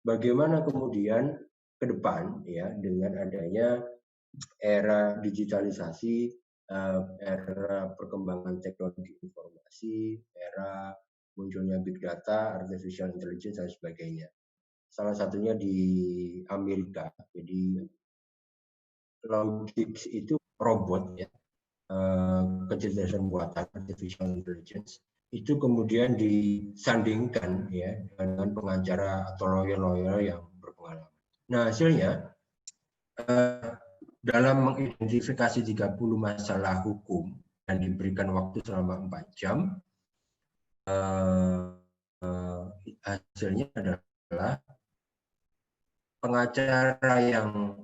bagaimana kemudian ke depan ya dengan adanya era digitalisasi, era perkembangan teknologi informasi, era munculnya big data, artificial intelligence dan sebagainya. Salah satunya di Amerika. Jadi Logix itu robot ya, kecerdasan buatan artificial intelligence itu kemudian disandingkan ya dengan pengacara atau lawyer-lawyer yang berpengalaman. Nah, hasilnya dalam mengidentifikasi 30 masalah hukum dan diberikan waktu selama 4 jam, hasilnya adalah pengacara yang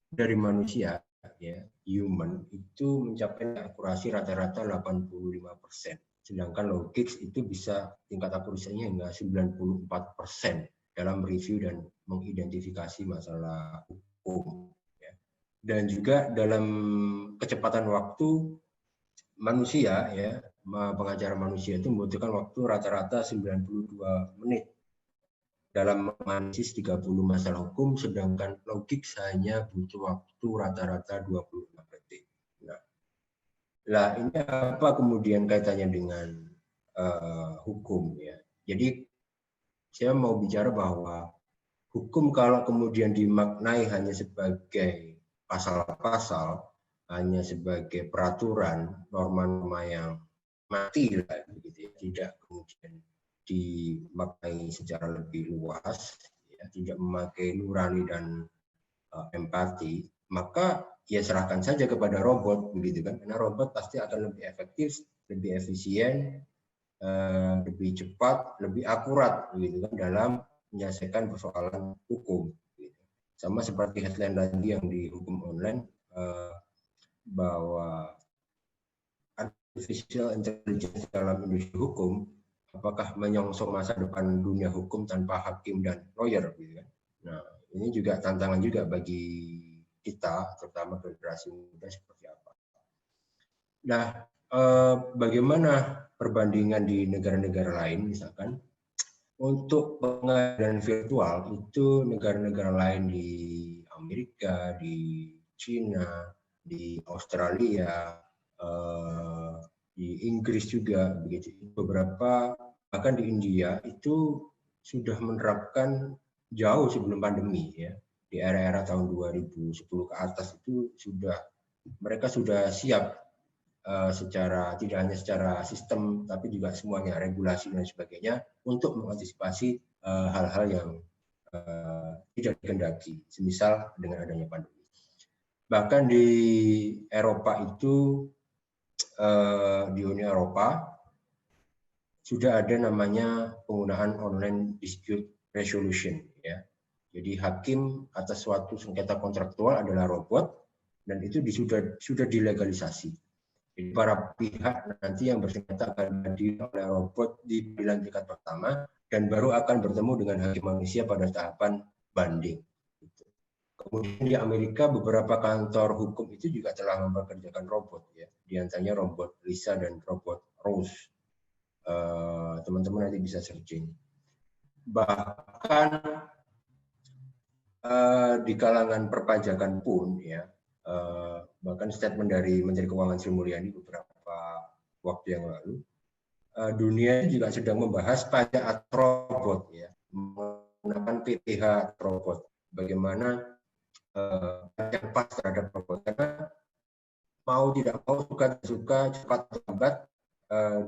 dari manusia, ya, human, itu mencapai akurasi rata-rata 85%. Sedangkan Logix itu bisa tingkat akurasinya hingga 94% dalam review dan mengidentifikasi masalah hukum. Dan juga dalam kecepatan waktu manusia ya, pengacara manusia itu membutuhkan waktu rata-rata 92 menit dalam menganalisis 30 masalah hukum, sedangkan Logix hanya butuh waktu rata-rata 25 detik. Nah, ini apa kemudian kaitannya dengan hukum ya? Jadi saya mau bicara bahwa hukum kalau kemudian dimaknai hanya sebagai pasal-pasal, hanya sebagai peraturan, norma-norma yang mati lah, begitu ya, tidak kemudian dimaknai secara lebih luas, ya, tidak memakai nurani dan empati, maka ya serahkan saja kepada robot, begitu kan? Karena robot pasti akan lebih efektif, lebih efisien, lebih cepat, lebih akurat, begitu kan, dalam menyelesaikan persoalan hukum. Sama seperti headline lagi yang di hukum online, bahwa artificial intelligence dalam industri hukum apakah menyongsong masa depan dunia hukum tanpa hakim dan lawyer, gitu kan? Nah, ini juga tantangan juga bagi kita, terutama generasi muda, seperti apa. Nah, bagaimana perbandingan di negara-negara lain, misalkan untuk pengadilan virtual itu negara-negara lain di Amerika, di China, di Australia, di Inggris juga begitu. Beberapa bahkan di India itu sudah menerapkan jauh sebelum pandemi ya. Di era-era tahun 2010 ke atas itu mereka sudah siap secara tidak hanya secara sistem tapi juga semuanya regulasi dan sebagainya untuk mengantisipasi hal-hal yang tidak dikehendaki, semisal dengan adanya pandemi. Bahkan di Eropa itu, di Uni Eropa sudah ada namanya penggunaan online dispute resolution ya. Jadi hakim atas suatu sengketa kontraktual adalah robot dan itu sudah dilegalisasi. Jadi para pihak nanti yang bersengketa akan diadili oleh robot di pengadilan tingkat pertama dan baru akan bertemu dengan hakim manusia pada tahapan banding. Kemudian di Amerika beberapa kantor hukum itu juga telah mempekerjakan robot ya, di antaranya robot Lisa dan robot Rose. Teman-teman nanti bisa searching. Bahkan di kalangan perpajakan pun ya, bahkan statement dari Menteri Keuangan Sri Mulyani beberapa waktu yang lalu, dunia juga sedang membahas pajak atau robot ya, menggunakan PPh robot. Bagaimana pajak pas terhadap robot, karena mau tidak mau, suka cepat atau lambat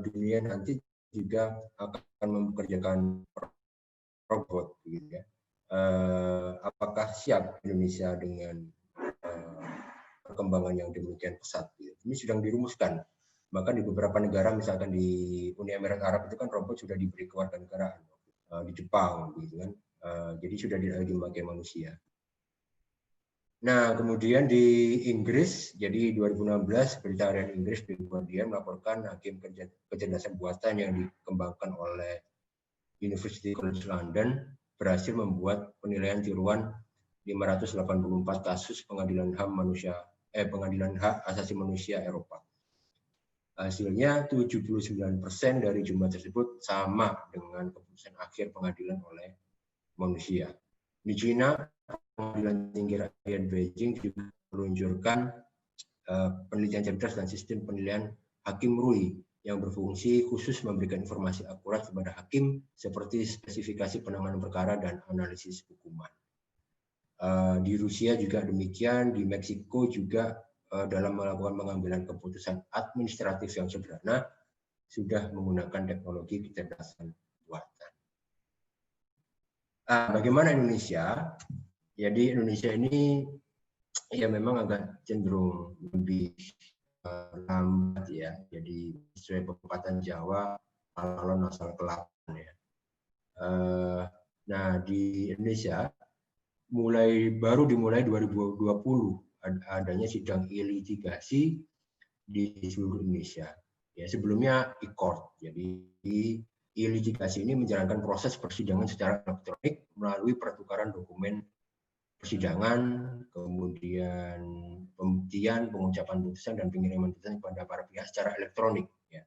dunia nanti juga akan mempekerjakan robot gitu ya. Apakah siap Indonesia dengan perkembangan yang demikian pesat? Gitu. Ini sedang dirumuskan. Bahkan di beberapa negara, misalkan di Uni Emirat Arab itu kan robot sudah diberi kewarganegaraan, di Jepang gitu kan. Jadi sudah tidak lagi memakai manusia. Nah, kemudian di Inggris, jadi 2016 berita harian Inggris di Guardian melaporkan hakim kecerdasan buatan yang dikembangkan oleh University College London berhasil membuat penilaian tiruan 584 kasus pengadilan hak asasi manusia Eropa. Hasilnya 79% dari jumlah tersebut sama dengan keputusan akhir pengadilan oleh manusia. Di China, Pengadilan Tinggi Rakyat Beijing juga meluncurkan penelitian cerdas dan sistem penilaian Hakim Rui yang berfungsi khusus memberikan informasi akurat kepada hakim seperti spesifikasi penanganan perkara dan analisis hukuman. Di Rusia juga demikian, di Meksiko juga dalam melakukan pengambilan keputusan administratif yang sederhana sudah menggunakan teknologi kecerdasan buatan. Bagaimana Indonesia? Jadi Indonesia ini ya memang agak cenderung lebih lambat ya. Jadi sesuai pepatah Jawa, alon asal kelapan ya. Nah di Indonesia baru dimulai 2020 adanya sidang e-litigasi di seluruh Indonesia. Ya sebelumnya e-court. Jadi e-litigasi ini menjalankan proses persidangan secara elektronik melalui pertukaran dokumen persidangan, kemudian pembuktian, pengucapan putusan, dan pengiriman putusan kepada para pihak secara elektronik. Ya.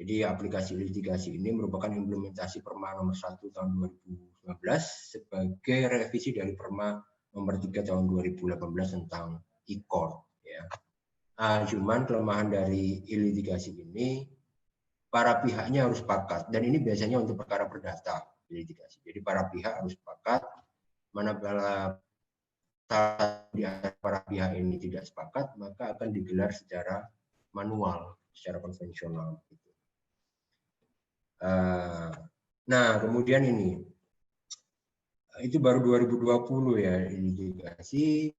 Jadi aplikasi litigasi ini merupakan implementasi Perma nomor 1 tahun 2019 sebagai revisi dari Perma nomor 3 tahun 2018 tentang e-court. Ya. Cuman kelemahan dari e-litigasi ini, para pihaknya harus sepakat, dan ini biasanya untuk perkara perdata litigasi. Jadi para pihak harus sepakat, manakala di antara para pihak ini tidak sepakat, maka akan digelar secara manual, secara konvensional. Nah, kemudian ini, itu baru 2020 ya, litigasi.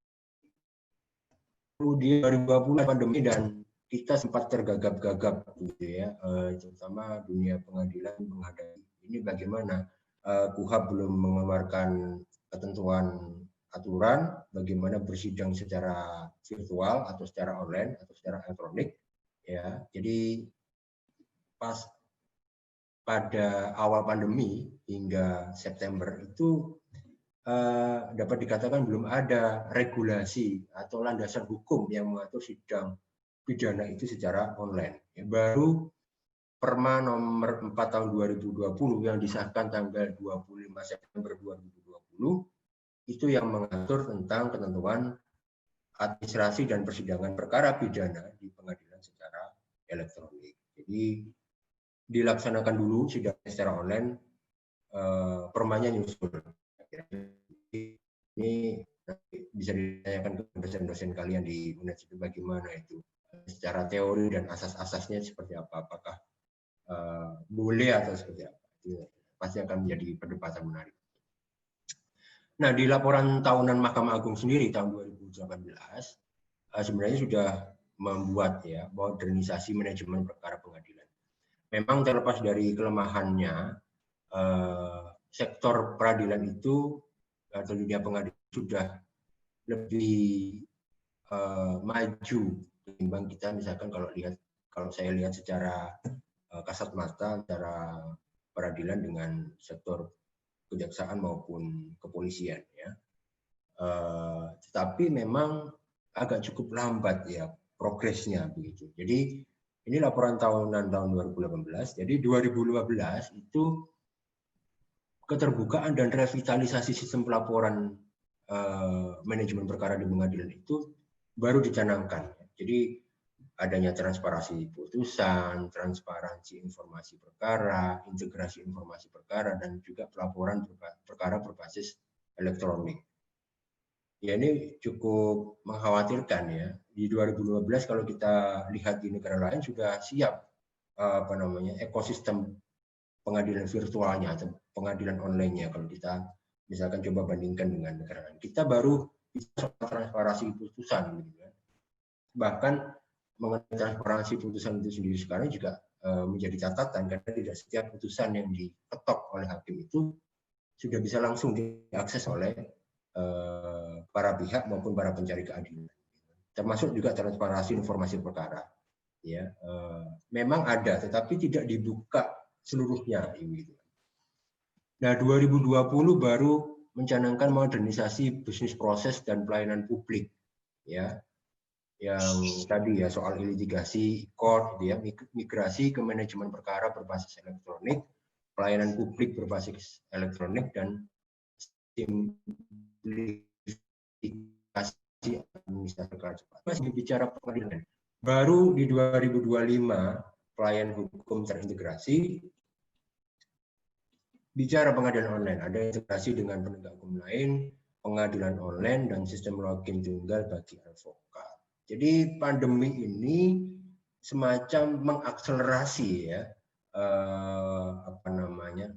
Kemudian 2020 pandemi dan kita sempat tergagap-gagap, gitu ya, terutama dunia pengadilan menghadapi ini bagaimana KUHAP belum mengeluarkan ketentuan aturan bagaimana bersidang secara virtual atau secara online atau secara elektronik ya. Jadi pada awal pandemi hingga September itu dapat dikatakan belum ada regulasi atau landasan hukum yang mengatur sidang pidana itu secara online. Ya, baru Perma nomor 4 tahun 2020 yang disahkan tanggal 25 September 2020 itu yang mengatur tentang ketentuan administrasi dan persidangan perkara pidana di pengadilan secara elektronik. Jadi dilaksanakan dulu sidang secara online, permanya nyusul. Ini bisa ditanyakan ke dosen-dosen kalian di UNED itu bagaimana itu secara teori dan asas-asasnya seperti apa, apakah boleh atau seperti apa. Itu pasti akan menjadi perdebatan menarik. Nah, di laporan tahunan Mahkamah Agung sendiri tahun 2018 sebenarnya sudah membuat ya modernisasi manajemen perkara pengadilan. Memang terlepas dari kelemahannya, sektor peradilan itu atau dunia pengadilan sudah lebih maju ketimbang kita misalkan kalau saya lihat secara kasat mata antara peradilan dengan sektor kejaksaan maupun kepolisian ya. Tetapi memang agak cukup lambat ya progresnya begitu. Jadi ini laporan tahunan tahun 2018. Jadi 2015 itu keterbukaan dan revitalisasi sistem pelaporan manajemen perkara di pengadilan itu baru dicanangkan. Jadi adanya transparansi putusan, transparansi informasi perkara, integrasi informasi perkara, dan juga pelaporan perkara berbasis elektronik. Ya ini cukup mengkhawatirkan ya. Di 2012 kalau kita lihat di negara lain sudah siap ekosistem pengadilan virtualnya atau pengadilan online-nya kalau kita misalkan coba bandingkan dengan negara lain. Kita baru bisa transparansi putusan gitu kan. Bahkan mengenai transparansi putusan itu sendiri sekarang juga menjadi catatan karena tidak setiap putusan yang diketok oleh hakim itu sudah bisa langsung diakses oleh para pihak maupun para pencari keadilan. Termasuk juga transparansi informasi perkara. Ya, memang ada, tetapi tidak dibuka seluruhnya. Gitu. Nah, 2020 baru mencanangkan modernisasi bisnis proses dan pelayanan publik. Ya, yang tadi ya soal litigasi, court, ya, migrasi ke manajemen perkara berbasis elektronik, pelayanan publik berbasis elektronik, dan simplifikasi administrasi perkara cepat. Masih bicara pengadilan. Baru di 2025 pelayan hukum terintegrasi bicara pengadilan online. Ada integrasi dengan penegak hukum lain, pengadilan online, dan sistem login tunggal bagi advokat. Jadi pandemi ini semacam mengakselerasi ya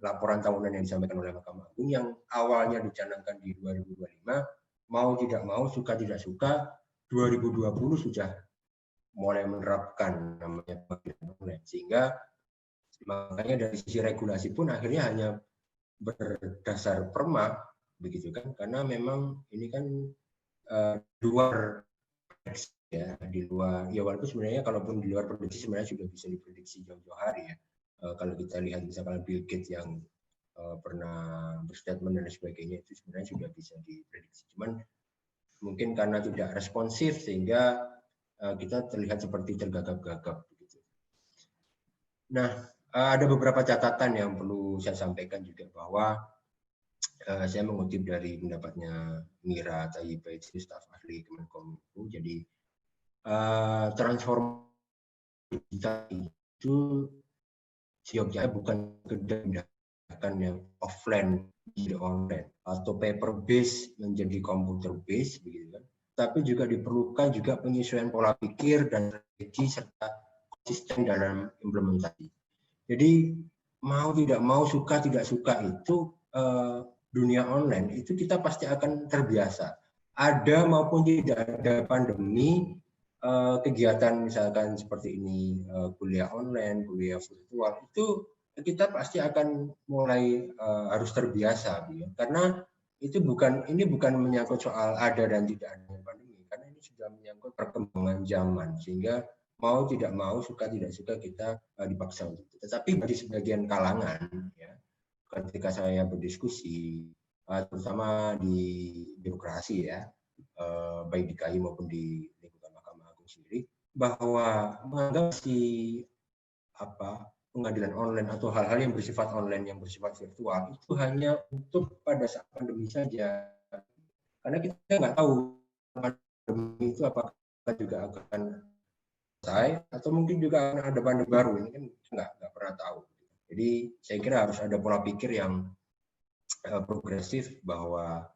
laporan tahunan yang disampaikan oleh Mahkamah Agung yang awalnya dicanangkan di 2025, mau tidak mau, suka tidak suka, 2020 sudah mulai menerapkan namanya pengadilan online, sehingga makanya dari sisi regulasi pun akhirnya hanya berdasar perma begitu kan, karena memang ini kan luar ya, di luar ya, walaupun sebenarnya kalaupun di luar prediksi sebenarnya sudah bisa diprediksi jauh-jauh hari ya. Kalau kita lihat misalkan Bill Gates yang pernah berstatement dan sebagainya, itu sebenarnya sudah bisa diprediksi, cuman mungkin karena tidak responsif sehingga kita terlihat seperti tergagap-gagap begitu. Nah, ada beberapa catatan yang perlu saya sampaikan juga, bahwa saya mengutip dari pendapatnya Mira Tayyibah, staf ahli Kemenkominfo. Jadi transformasi digital itu seyogyanya bukan kebijakan yang offline menjadi online atau paper based menjadi computer based begitu kan, tapi juga diperlukan juga penyesuaian pola pikir dan strategi serta konsisten dalam implementasi. Jadi mau tidak mau, suka tidak suka itu dunia online itu kita pasti akan terbiasa. Ada maupun tidak ada pandemi, kegiatan misalkan seperti ini, kuliah online, kuliah virtual, itu kita pasti akan mulai harus terbiasa, ya. Karena itu bukan menyangkut soal ada dan tidak ada pandemi, karena ini sudah menyangkut perkembangan zaman, sehingga mau tidak mau, suka tidak suka, kita dipaksa untuk itu. Tetapi bagi sebagian kalangan, ya, ketika saya berdiskusi, terutama di birokrasi ya, baik di KAI maupun di lingkungan Mahkamah Agung sendiri, bahwa menganggap pengadilan online atau hal-hal yang bersifat online, yang bersifat virtual itu hanya untuk pada saat pandemi saja, karena kita nggak tahu pandemi itu apakah juga akan selesai atau mungkin juga akan ada pandemi baru. Ini kan nggak pernah tahu. Jadi saya kira harus ada pola pikir yang progresif, bahwa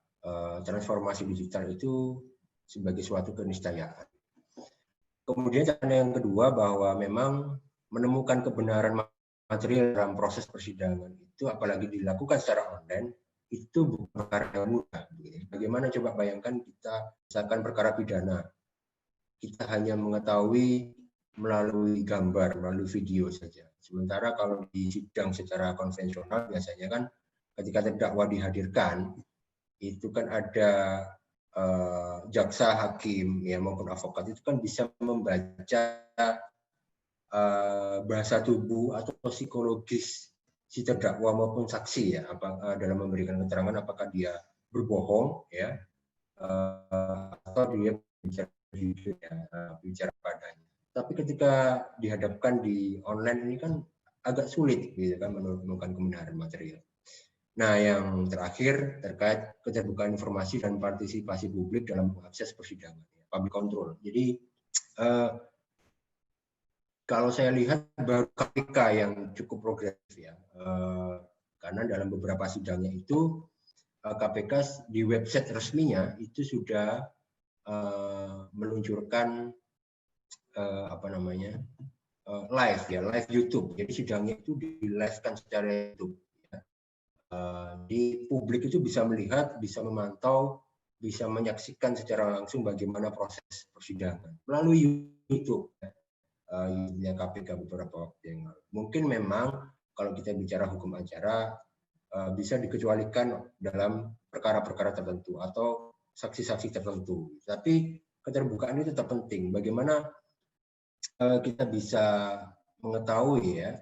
transformasi digital itu sebagai suatu keniscayaan. Kemudian catatan yang kedua, bahwa memang menemukan kebenaran material dalam proses persidangan itu, apalagi dilakukan secara online, itu bukan perkara yang mudah. Bagaimana coba bayangkan kita misalkan perkara pidana, kita hanya mengetahui melalui gambar, melalui video saja. Sementara kalau di sidang secara konvensional biasanya kan ketika terdakwa dihadirkan, itu kan ada jaksa, hakim, ya, maupun advokat itu kan bisa membaca bahasa tubuh atau psikologis si terdakwa maupun saksi, ya, dalam memberikan keterangan apakah dia berbohong, ya, atau dia bicara padanya. Tapi ketika dihadapkan di online ini kan agak sulit, gitu kan, menemukan kebenaran material. Nah, yang terakhir terkait keterbukaan informasi dan partisipasi publik dalam mengakses persidangan, public control. Jadi kalau saya lihat baru KPK yang cukup progresif, ya, karena dalam beberapa sidangnya itu KPK di website resminya itu sudah meluncurkan live, ya, live YouTube. Jadi sidangnya itu di-live-kan secara YouTube. Di publik itu bisa melihat, bisa memantau, bisa menyaksikan secara langsung bagaimana proses persidangan melalui YouTube, yang KPK beberapa waktu yang lalu. Mungkin memang kalau kita bicara hukum acara bisa dikecualikan dalam perkara-perkara tertentu atau saksi-saksi tertentu, tapi keterbukaan itu tetap penting. Bagaimana kita bisa mengetahui, ya,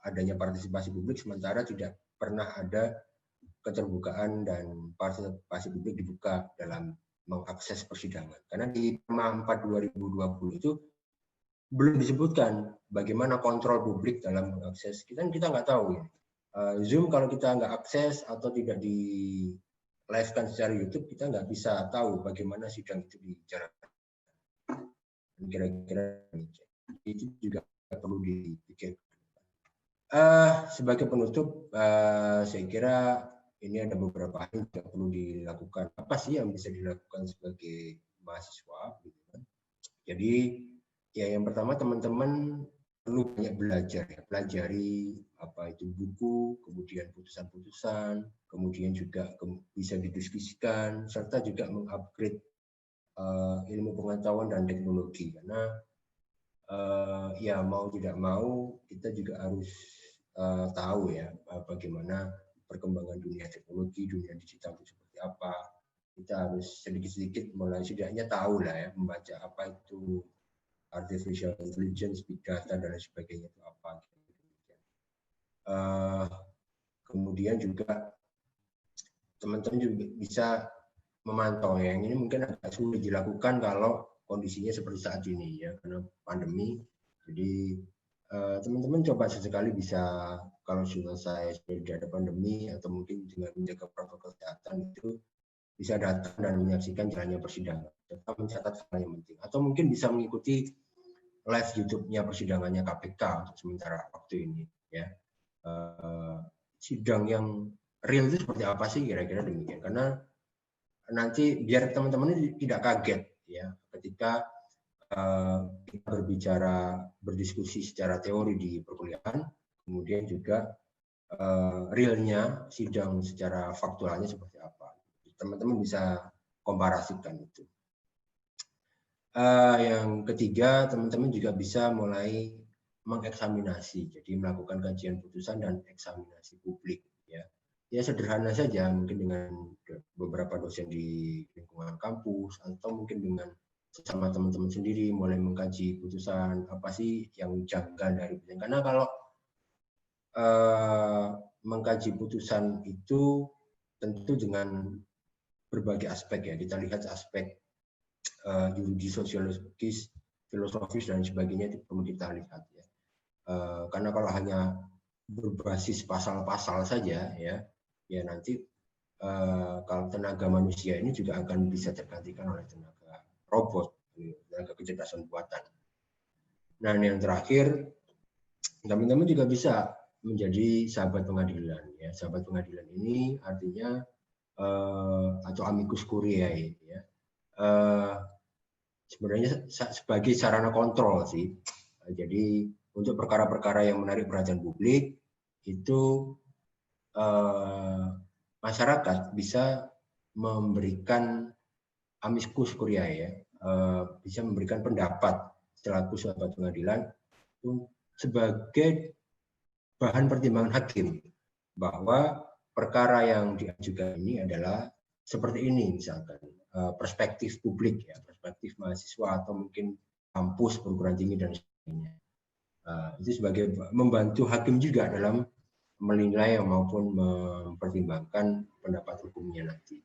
adanya partisipasi publik sementara tidak pernah ada keterbukaan dan partisipasi publik dibuka dalam mengakses persidangan. Karena di Perma 4 2020 itu belum disebutkan bagaimana kontrol publik dalam mengakses. Kita nggak tahu, ya. Zoom kalau kita nggak akses atau tidak di live-kan secara YouTube, kita nggak bisa tahu bagaimana sidang itu dibicarakan. Kira-kira itu juga perlu dipikirkan. Sebagai penutup, saya kira ini ada beberapa hal yang perlu dilakukan. Apa sih yang bisa dilakukan sebagai mahasiswa? Gitu kan? Jadi ya yang pertama teman-teman perlu banyak belajar, ya. Pelajari apa itu buku, kemudian putusan-putusan, kemudian juga bisa didiskusikan, serta juga mengupgrade ilmu pengetahuan dan teknologi. Karena ya mau tidak mau kita juga harus tahu ya bagaimana perkembangan dunia teknologi, dunia digital itu seperti apa. Kita harus sedikit-sedikit mulai setidaknya tahu lah ya, membaca apa itu artificial intelligence, big data dan lain sebagainya itu apa. Kemudian juga teman-teman juga bisa memantau ya. Ini mungkin agak sulit dilakukan kalau kondisinya seperti saat ini ya, karena pandemi. Jadi teman-teman coba sesekali bisa kalau sudah ada pandemi atau mungkin dengan menjaga protokol kesehatan itu bisa datang dan menyaksikan jalannya persidangan. Tetap mencatat hal yang penting. Atau mungkin bisa mengikuti live YouTube-nya persidangannya KPK untuk sementara waktu ini ya. Sidang yang real itu seperti apa sih kira-kira demikian. Karena nanti biar teman-teman tidak kaget ya ketika kita berbicara berdiskusi secara teori di perkuliahan, kemudian juga realnya sidang secara faktualnya seperti apa. Teman-teman bisa komparasikan itu. Yang ketiga, teman-teman juga bisa mulai mengeksaminasi, jadi melakukan kajian putusan dan eksaminasi publik. Ya sederhana saja, mungkin dengan beberapa dosen di lingkungan kampus atau mungkin dengan sesama teman-teman sendiri mulai mengkaji putusan apa sih yang janggal dari putusan. Karena kalau mengkaji putusan itu tentu dengan berbagai aspek ya. Kita lihat aspek yuridis, sosiologis, filosofis dan sebagainya itu perlu kita lihat ya. Karena kalau hanya berbasis pasal-pasal saja ya nanti kalau tenaga manusia ini juga akan bisa tergantikan oleh tenaga robot, tenaga kecerdasan buatan. Nah, yang terakhir, teman-teman juga bisa menjadi sahabat pengadilan. Ya, sahabat pengadilan ini artinya atau amicus curiae. Ya. Sebenarnya sebagai sarana kontrol sih. Jadi untuk perkara-perkara yang menarik perhatian publik itu masyarakat bisa memberikan amicus curiae ya, bisa memberikan pendapat selaku sahabat pengadilan sebagai bahan pertimbangan hakim bahwa perkara yang diajukan ini adalah seperti ini misalkan perspektif publik ya, perspektif mahasiswa atau mungkin kampus perguruan tinggi dan sebagainya. Itu sebagai membantu hakim juga dalam menilai maupun mempertimbangkan pendapat hukumnya nanti.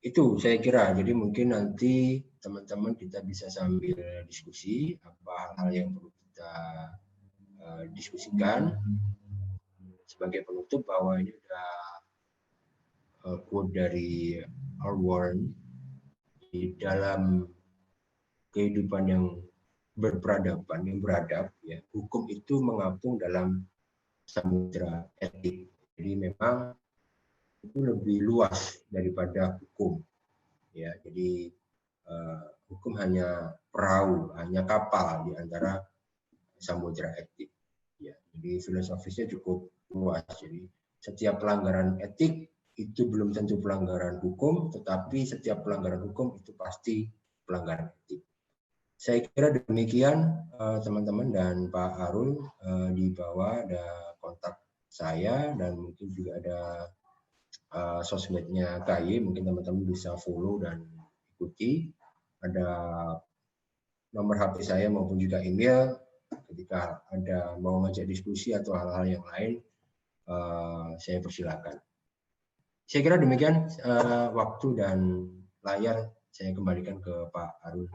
Itu saya kira. Jadi mungkin nanti teman-teman kita bisa sambil diskusi apa hal yang perlu kita diskusikan. Sebagai penutup bahwa ini sudah quote dari Al Warren, di dalam kehidupan yang berperadaban, yang beradab, ya, hukum itu mengapung dalam samudera etik. Jadi memang itu lebih luas daripada hukum. Ya, jadi hukum hanya perahu, hanya kapal di antara samudera etik. Ya, jadi filosofisnya cukup luas. Jadi setiap pelanggaran etik itu belum tentu pelanggaran hukum, tetapi setiap pelanggaran hukum itu pasti pelanggaran etik. Saya kira demikian teman-teman dan Pak Harun, di bawah ada kontak saya dan mungkin juga ada sosmednya KY, mungkin teman-teman bisa follow dan ikuti. Ada nomor HP saya maupun juga email ketika ada mau ngajak diskusi atau hal-hal yang lain, saya persilakan. Saya kira demikian waktu dan layar saya kembalikan ke Pak Harun.